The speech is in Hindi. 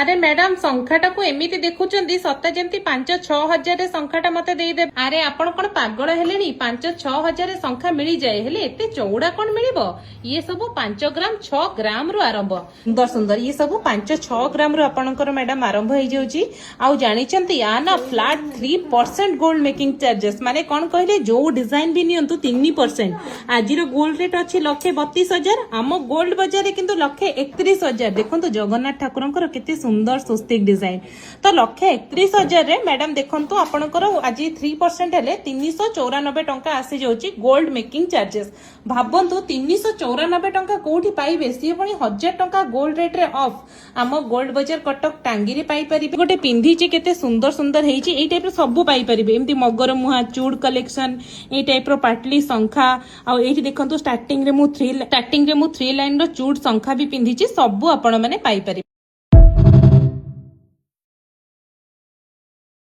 अरे मैडम संख्याटा को एमिति देखुचंदी सत्ता जेमती 5-6 हजार संख्याटा मते देई दे। अरे आपण कोन पागल हेलेनी 5-6 हजार संख्या मिली जाए हेले एते चौड़ा कोन मिलिबो। ये सब 5 ग्राम 6 ग्राम रु आरंभ सुंदर सुंदर ये सब 5-6 ग्राम रु आपणकर मैडम आरंभ हो जाउची। आउ जानिचंती या ना फ्लैट 3% गोल्ड मेकिंग चार्जेस माने कोन कहले जो डिजाइन भी नियंतु 3%। आजिरो गोल्ड रेट अछि 1,32,000 आम गोल्ड बाजार किंतु 1,31,000। देखंतु जगन्नाथ ठाकुरंकर केते सुंदर स्वस्तिक डिजाइन तो 1,31,000 रे मैडम देखंतु आपणकर आज 3% हेले 394 टंका आसी जाउची गोल्ड मेकिंग चार्जेस। भाबंतु 394 टंका कोठी पाइबे सी पनि 1000 टंका गोल्ड रेट रे ऑफ आम गोल्ड बाजार कटक टांगी रे पाई परिबे। गोटे पिंधी ची केते सुंदर सुंदर हेची एई टाइप रो सब पाई परिबे एमती मगर मुहा चूड़ कलेक्शन एई टाइप रो पाटली संखा आ एठी देखंतु स्टार्टिंग रे मु 3 लाइन रो चूड़ संखा भी पिंधी ची सब आपण माने पाई परिबे।